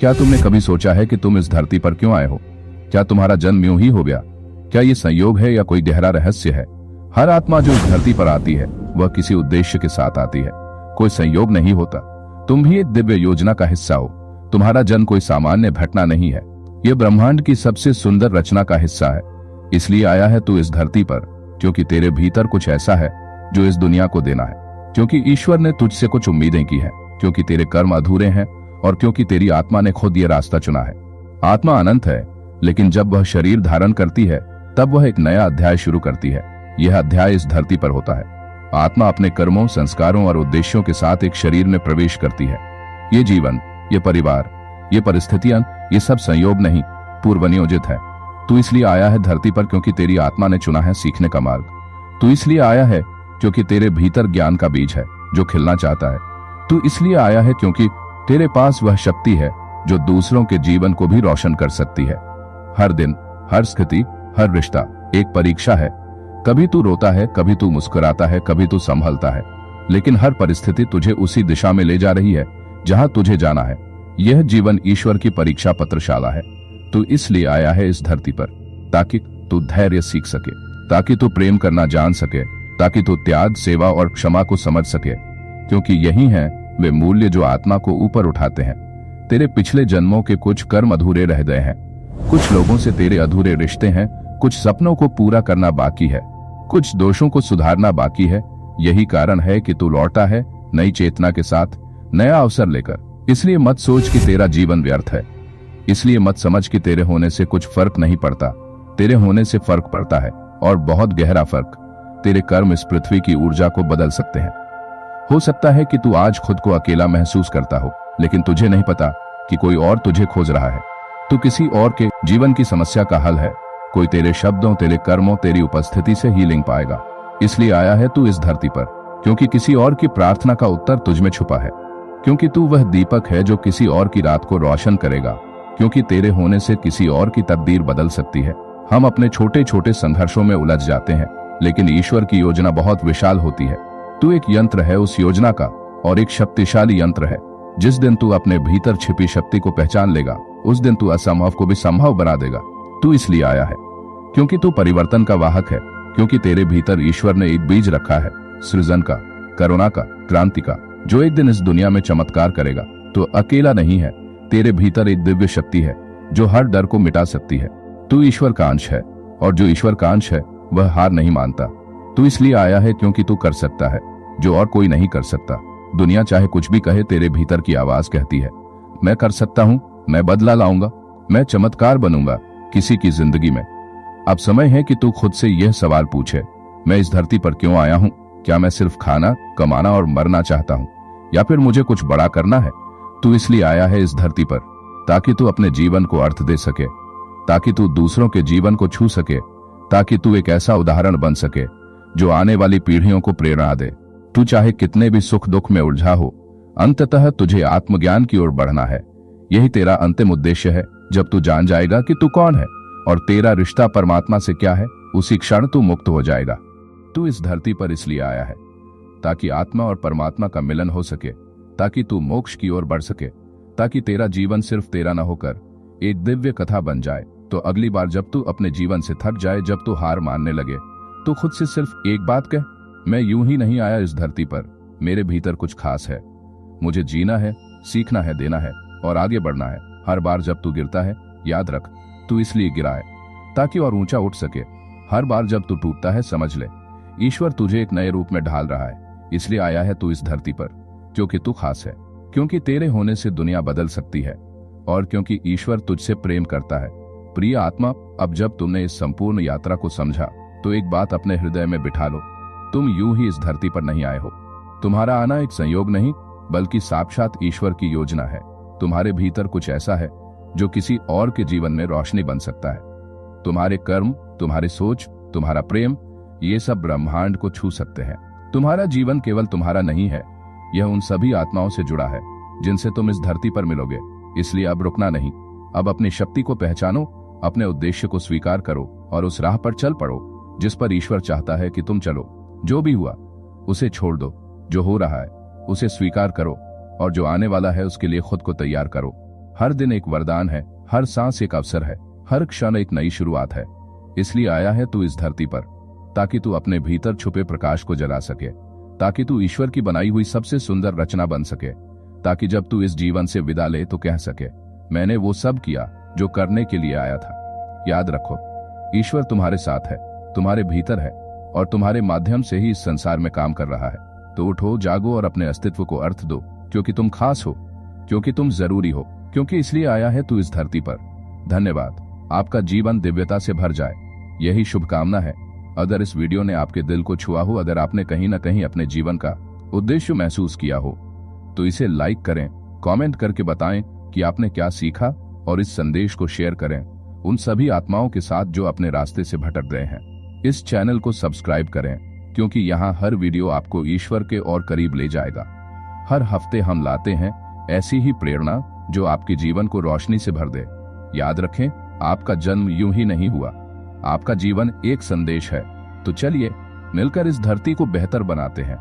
क्या तुमने कभी सोचा है कि तुम इस धरती पर क्यों आए हो? क्या तुम्हारा जन्म यूं ही हो गया? क्या ये संयोग है या कोई गहरा रहस्य है? हर आत्मा जो इस धरती पर आती है वह किसी उद्देश्य के साथ आती है। कोई संयोग नहीं होता। तुम भी एक दिव्य योजना का हिस्सा हो। तुम्हारा जन्म कोई सामान्य घटना नहीं है। यह ब्रह्मांड की सबसे सुंदर रचना का हिस्सा है। इसलिए आया है तू इस धरती पर क्योंकि तेरे भीतर कुछ ऐसा है जो इस दुनिया को देना है, क्योंकि ईश्वर ने तुझसे कुछ उम्मीदें की हैं, क्योंकि तेरे कर्म अधूरे हैं और क्योंकि तेरी आत्मा ने खुद ये रास्ता चुना है। आत्मा अनंत है, लेकिन जब वह शरीर धारण करती है तब वह एक नया अध्याय शुरू करती है। यह अध्याय इस धरती पर होता है। आत्मा अपने कर्मों, संस्कारों और उद्देश्यों के साथ एक शरीर में प्रवेश करती है। ये जीवन, ये परिवार, ये परिस्थितियां, ये सब संयोग नहीं, पूर्व नियोजित है। तू इसलिए आया है धरती पर क्योंकि तेरी आत्मा ने चुना है सीखने का मार्ग। तू इसलिए आया है क्योंकि तेरे भीतर ज्ञान का बीज है जो खिलना चाहता है। तू इसलिए आया है क्योंकि तेरे पास वह शक्ति है जो दूसरों के जीवन को भी रोशन कर सकती है। हर दिन, हर स्थिति, हर रिश्ता एक परीक्षा है। कभी तू रोता है, कभी तू मुस्कुराता है, कभी तू संभलता है, लेकिन हर परिस्थिति तुझे उसी दिशा में ले जा रही है जहां तुझे जाना है। यह जीवन ईश्वर की परीक्षा पत्रशाला है। तू इसलिए आया है इस धरती पर ताकि तू धैर्य सीख सके, ताकि तू प्रेम करना जान सके, ताकि तू त्याग, सेवा और क्षमा को समझ सके, क्योंकि यही है वे मूल्य जो आत्मा को ऊपर उठाते हैं। तेरे पिछले जन्मों के कुछ कर्म अधूरे रह गए हैं। कुछ लोगों से तेरे अधूरे रिश्ते हैं, कुछ सपनों को पूरा करना बाकी है, कुछ दोषों को सुधारना बाकी है। यही कारण है कि तू लौटा है नई चेतना के साथ, नया अवसर लेकर। इसलिए मत सोच कि तेरा जीवन व्यर्थ है। इसलिए मत समझ कि तेरे होने से कुछ फर्क नहीं पड़ता। तेरे होने से फर्क पड़ता है, और बहुत गहरा फर्क। तेरे कर्म इस पृथ्वी की ऊर्जा को बदल सकते हैं। हो सकता है कि तू आज खुद को अकेला महसूस करता हो, लेकिन तुझे नहीं पता कि कोई और तुझे खोज रहा है। तू किसी और के जीवन की समस्या का हल है। कोई तेरे शब्दों, तेरे कर्मों, तेरी उपस्थिति से हीलिंग पाएगा। इसलिए आया है तू इस धरती पर क्योंकि किसी और की प्रार्थना का उत्तर तुझ में छुपा है, क्योंकि तू वह दीपक है जो किसी और की रात को रोशन करेगा, क्योंकि तेरे होने से किसी और की तकदीर बदल सकती है। हम अपने छोटे छोटे संघर्षों में उलझ जाते हैं, लेकिन ईश्वर की योजना बहुत विशाल होती है। तू एक यंत्र है उस योजना का, और एक शक्तिशाली यंत्र है। जिस दिन तू अपने भीतर छिपी शक्ति को पहचान लेगा, उस दिन तू असंभव को भी संभव बना देगा। तू इसलिए आया है क्योंकि तू परिवर्तन का वाहक है, क्योंकि तेरे भीतर ईश्वर ने एक बीज रखा है, सृजन का, करुणा का, क्रांति का, जो एक दिन इस दुनिया में चमत्कार करेगा। तू अकेला नहीं है। तेरे भीतर एक दिव्य शक्ति है जो हर डर को मिटा सकती है। तू ईश्वर का अंश है, और जो ईश्वर का अंश है वह हार नहीं मानता। तू इसलिए आया है क्योंकि तू कर सकता है जो और कोई नहीं कर सकता। दुनिया चाहे कुछ भी कहे, तेरे भीतर की आवाज कहती है, मैं कर सकता हूं, मैं बदला लाऊंगा, मैं चमत्कार बनूंगा किसी की जिंदगी में। अब समय है कि तू खुद से यह सवाल पूछे, मैं इस धरती पर क्यों आया हूं? क्या मैं सिर्फ खाना, कमाना और मरना चाहता हूं, या फिर मुझे कुछ बड़ा करना है? तू इसलिए आया है इस धरती पर ताकि तू अपने जीवन को अर्थ दे सके, ताकि तू दूसरों के जीवन को छू सके, ताकि तू एक ऐसा उदाहरण बन सके जो आने वाली पीढ़ियों को प्रेरणा दे। तू चाहे कितने भी सुख दुख में उलझा हो, अंततः तुझे आत्मज्ञान की ओर बढ़ना है। यही तेरा अंतिम उद्देश्य है। जब तू जान जाएगा कि तू कौन है और तेरा रिश्ता परमात्मा से क्या है, उसी क्षण तू मुक्त हो जाएगा। तू इस धरती पर इसलिए आया है ताकि आत्मा और परमात्मा का मिलन हो सके, ताकि तू मोक्ष की ओर बढ़ सके, ताकि तेरा जीवन सिर्फ तेरा न होकर एक दिव्य कथा बन जाए। तो अगली बार जब तू अपने जीवन से थक जाए, जब तू हार मानने लगे, तो खुद से सिर्फ एक बात कह, मैं यूं ही नहीं आया इस धरती पर, मेरे भीतर कुछ खास है। मुझे जीना है, सीखना है, देना है और आगे बढ़ना है। हर बार जब तू गिरता है, याद रख तू इसलिए गिरा है ताकि और ऊंचा उठ सके। हर बार जब तू टूटता है, समझ ले ईश्वर तुझे एक नए रूप में ढाल रहा है। इसलिए आया है तू इस धरती पर क्योंकि तू खास है, क्योंकि तेरे होने से दुनिया बदल सकती है, और क्योंकि ईश्वर तुझसे प्रेम करता है। प्रिय आत्मा, अब जब तुमने इस संपूर्ण यात्रा को समझा, तो एक बात अपने हृदय में बिठा लो, तुम यूं ही इस धरती पर नहीं आए हो। तुम्हारा आना एक संयोग नहीं, बल्कि साक्षात ईश्वर की योजना है। तुम्हारे भीतर कुछ ऐसा है जो किसी और के जीवन में रोशनी बन सकता है। तुम्हारे कर्म, तुम्हारी सोच, तुम्हारा प्रेम, ये सब ब्रह्मांड को छू सकते हैं। तुम्हारा जीवन केवल तुम्हारा नहीं है, यह उन सभी आत्माओं से जुड़ा है जिनसे तुम इस धरती पर मिलोगे। इसलिए अब रुकना नहीं। अब अपनी शक्ति को पहचानो, अपने उद्देश्य को स्वीकार करो और उस राह पर चल पड़ो जिस पर ईश्वर चाहता है कि तुम चलो। जो भी हुआ उसे छोड़ दो, जो हो रहा है उसे स्वीकार करो, और जो आने वाला है उसके लिए खुद को तैयार करो। हर दिन एक वरदान है, हर सांस एक अवसर है, हर क्षण एक नई शुरुआत है। इसलिए आया है तू इस धरती पर, ताकि तू अपने भीतर छुपे प्रकाश को जला सके, ताकि तू ईश्वर की बनाई हुई सबसे सुंदर रचना बन सके, ताकि जब तू इस जीवन से विदा ले तो कह सके, मैंने वो सब किया जो करने के लिए आया था। याद रखो, ईश्वर तुम्हारे साथ है, तुम्हारे भीतर है और तुम्हारे माध्यम से ही इस संसार में काम कर रहा है। तो उठो, जागो और अपने अस्तित्व को अर्थ दो, क्योंकि तुम खास हो, क्योंकि तुम जरूरी हो, क्योंकि इसलिए आया है तू इस धरती पर। धन्यवाद। आपका जीवन दिव्यता से भर जाए, यही शुभकामना है। अगर इस वीडियो ने आपके दिल को छुआ हो, अगर आपने कहीं ना कहीं अपने जीवन का उद्देश्य महसूस किया हो, तो इसे लाइक करें, कमेंट करके बताएं कि आपने क्या सीखा और इस संदेश को शेयर करें उन सभी आत्माओं के साथ जो अपने रास्ते से भटक रहे हैं। इस चैनल को सब्सक्राइब करें, क्योंकि यहाँ हर वीडियो आपको ईश्वर के और करीब ले जाएगा। हर हफ्ते हम लाते हैं ऐसी ही प्रेरणा जो आपके जीवन को रोशनी से भर दे। याद रखें, आपका जन्म यूं ही नहीं हुआ, आपका जीवन एक संदेश है। तो चलिए मिलकर इस धरती को बेहतर बनाते हैं।